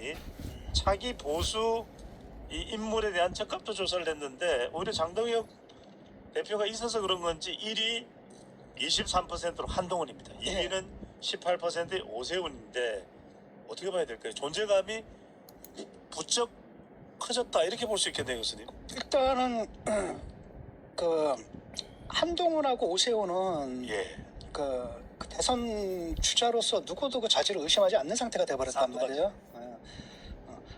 의원이 차기 보수 이 인물에 대한 적합도 조사를 했는데 오히려 장동혁 대표가 있어서 그런 건지 1위 23%로 한동훈입니다. 2위는 18%의 오세훈인데 어떻게 봐야 될까요? 존재감이 부쩍 커졌다 이렇게 볼 수 있겠네요, 교수님. 일단은 그 한동훈하고 오세훈은 예. 그 대선 주자로서 누구도 그 자질을 의심하지 않는 상태가 돼버렸단 말이에요.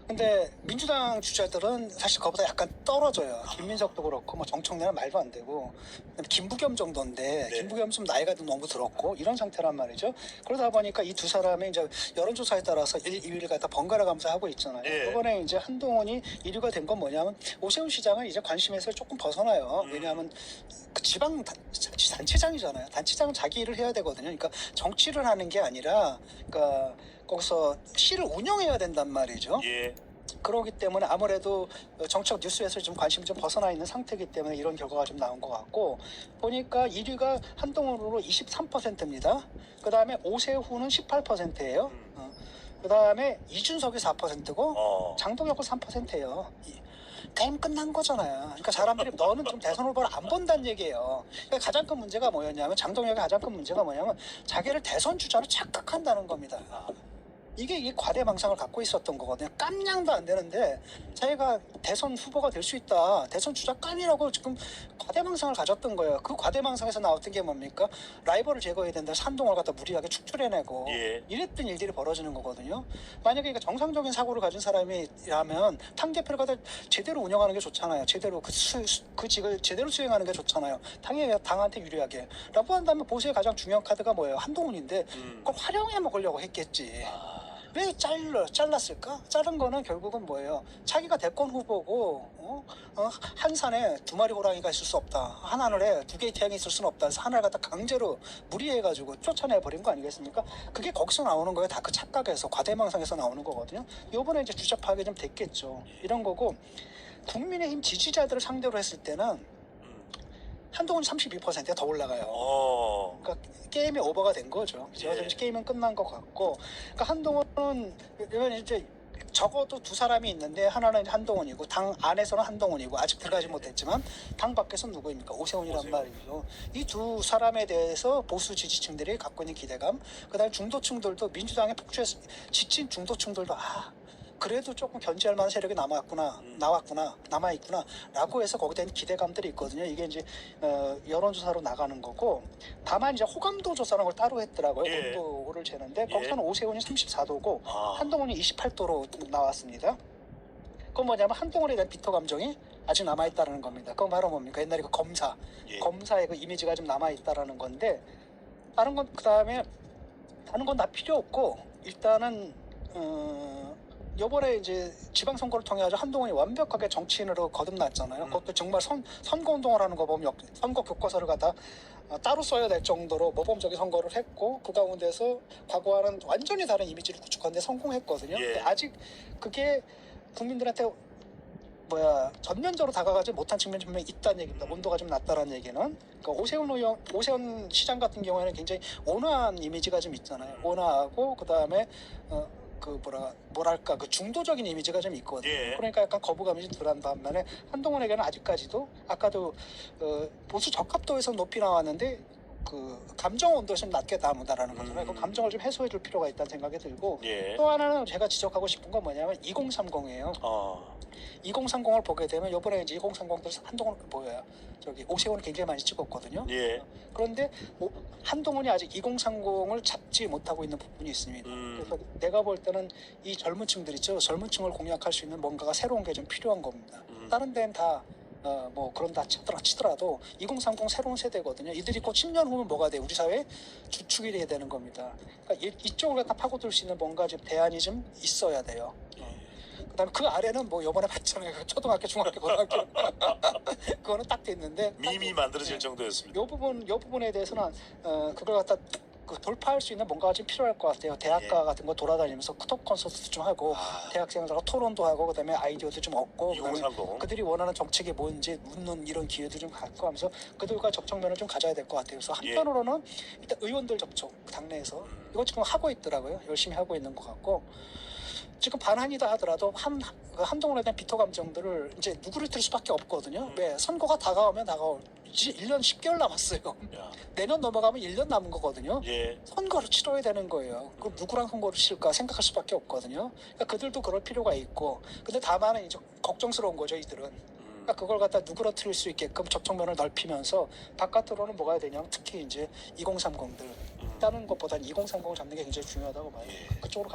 근데 민주당 주자들은 사실 그거보다 약간 떨어져요. 김민석도 그렇고 뭐 정청래는 말도 안 되고 김부겸 정도인데 네. 김부겸 좀 나이가 너무 들었고 이런 상태란 말이죠. 그러다 보니까 이 두 사람이 이제 여론조사에 따라서 1, 2위를 갖다 번갈아 가면서 하고 있잖아요. 예. 이번에 이제 한동훈이 1위가 된 건 뭐냐면 오세훈 시장은 이제 관심에서 조금 벗어나요. 왜냐하면 그 지방 단체장이잖아요. 단체장은 자기 일을 해야 되거든요. 그러니까 정치를 하는 게 아니라 그러니까 거기서 시를 운영해야 된단 말이죠. 예. 그러기 때문에 아무래도 정책 뉴스에서 좀 관심이 좀 벗어나 있는 상태이기 때문에 이런 결과가 좀 나온 것 같고 보니까 1위가 한동훈으로 23%입니다. 그 다음에 오세훈은 18%예요. 그 다음에 이준석이 4%고 장동혁은 3%예요. 게임 끝난 거잖아요. 그러니까 사람들이 너는 좀 대선 후보를 안 본다는 얘기예요. 그러니까 가장 큰 문제가 뭐였냐면 장동혁의 가장 큰 문제가 뭐냐면 자기를 대선 주자로 착각한다는 겁니다. 이게 과대망상을 갖고 있었던 거거든요. 깜냥도 안 되는데 자기가 대선 후보가 될 수 있다. 대선 주자감이라고 지금 과대망상을 가졌던 거예요. 그 과대망상에서 나왔던 게 뭡니까? 라이벌을 제거해야 된다. 한동훈을 갖다 무리하게 축출해내고 예. 이랬던 일들이 벌어지는 거거든요. 만약에 정상적인 사고를 가진 사람이라면 당대표를 갖다 제대로 운영하는 게 좋잖아요. 제대로 그 직을 제대로 수행하는 게 좋잖아요. 당한테 유리하게. 라고 한다면 보수의 가장 중요한 카드가 뭐예요? 한동훈인데 그걸 활용해 먹으려고 했겠지. 왜 잘랐을까? 자른 거는 결국은 뭐예요? 자기가 대권 후보고 한 산에 두 마리 호랑이가 있을 수 없다. 한 하늘에 두 개의 태양이 있을 수는 없다. 그래서 하나를 갖다 강제로 무리해가지고 쫓아내버린 거 아니겠습니까? 그게 거기서 나오는 거예요. 다 그 착각에서 과대망상에서 나오는 거거든요. 요번에 이제 주자 파악이 좀 됐겠죠. 이런 거고 국민의힘 지지자들을 상대로 했을 때는 한동훈이 32%가 더 올라가요. 그러니까 게임이 오버가 된 거죠. 그래서 이제 게임은 끝난 것 같고, 그러니까 한동훈은 이건 이제 적어도 두 사람이 있는데 하나는 한동훈이고 당 안에서는 한동훈이고 아직 들어가지 못했지만 당 밖에서는 누구입니까? 오세훈이란 말이죠. 이 두 사람에 대해서 보수 지지층들이 갖고 있는 기대감, 그다음에 중도층들도 민주당의 폭주에 지친 중도층들도 그래도 조금 견제할 만한 세력이 남아있구나 라고 해서 거기에 대한 기대감들이 있거든요. 이게 이제 여론조사로 나가는 거고, 다만 이제 호감도 조사라는 걸 따로 했더라고요. 온도를 재는데 거기서는 오세훈이 34도고 한동훈이 28도로 나왔습니다. 그건 뭐냐면 한동훈에 대한 비토 감정이 아직 남아있다는 겁니다. 그건 바로 뭡니까? 옛날에 그 검사의 그 이미지가 좀 남아있다는 건데, 다른 건 다른 건 다 필요 없고, 일단은 요번에 이제 지방선거를 통해 아주 한동훈이 완벽하게 정치인으로 거듭났잖아요. 그것도 정말 선거운동을 하는 거 보면 선거 교과서를 갖다 따로 써야 될 정도로 모범적인 선거를 했고, 그 가운데서 과거와는 완전히 다른 이미지를 구축하는 데 성공했거든요. 근데 아직 그게 국민들한테 전면적으로 다가가지 못한 측면이 분명히 있다는 얘기입니다. 온도가 좀 낮다라는 얘기는. 그러니까 오세훈 시장 같은 경우에는 굉장히 온화한 이미지가 좀 있잖아요. 온화하고 그다음에 뭐랄까 그 중도적인 이미지가 좀 있거든요. 그러니까 약간 거부감이 좀 덜한 반면에 한동훈에게는 아직까지도 아까도 보수 적합도에서 높이 나왔는데 그 감정 온도에서 좀 낮게 남다라는 거잖아요. 그 감정을 좀 해소해 줄 필요가 있다는 생각이 들고, 또 하나는 제가 지적하고 싶은 건 뭐냐면 2030이에요. 2030을 보게 되면 요번에 이제 2030도 한동훈 오세훈을 굉장히 많이 찍었거든요. 그런데 한동훈이 아직 2030을 잡지 못하고 있는 부분이 있습니다. 그래서 내가 볼 때는 이 젊은 층들 있죠. 젊은 층을 공략할 수 있는 뭔가가 새로운 게 좀 필요한 겁니다. 다른 데는 다 그런다 치더라도 2030 새로운 세대거든요. 이들이 곧 10년 후면 뭐가 돼? 우리 사회의 주축이 돼야 되는 겁니다. 그러니까 이쪽을 갖다 파고들 수 있는 뭔가 좀 대안이 좀 있어야 돼요. 그다음에 그 아래는 요번에 봤잖아요. 초등학교, 중학교, 고등학교 그거는 딱 돼 있는데 밈이 만들어질 정도였습니다. 요 부분에 대해서는 그걸 갖다 돌파할 수 있는 뭔가가 좀 필요할 것 같아요. 대학가 같은 거 돌아다니면서 톡 콘서트 좀 하고 대학생들하고 토론도 하고 그다음에 아이디어도 좀 얻고 2030. 그들이 원하는 정책이 뭔지 묻는 이런 기회도 좀 갖고 하면서 그들과 접촉면을 좀 가져야 될 것 같아요. 그래서 한편으로는 일단 의원들 접촉 당내에서 이거 지금 하고 있더라고요. 열심히 하고 있는 것 같고, 지금 반환이다 하더라도 한동훈에 대한 비토 감정들을 이제 누구를 틀 수밖에 없거든요. 왜? 선거가 다가오면 다가올지 1년 10개월 남았어요. 야. 내년 넘어가면 1년 남은 거거든요. 예. 선거를 치러야 되는 거예요. 그럼 누구랑 선거를 치를까 생각할 수밖에 없거든요. 그러니까 그들도 그럴 필요가 있고, 근데 다만은 이제 걱정스러운 거죠, 이들은. 그러니까 그걸 갖다 누구로 틀릴 수 있게끔 접촉면을 넓히면서 바깥으로는 뭐가 해야 되냐, 특히 이제 2030들 다른 것보다는 2030을 잡는 게 굉장히 중요하다고 봐요. 예. 그쪽으로 가.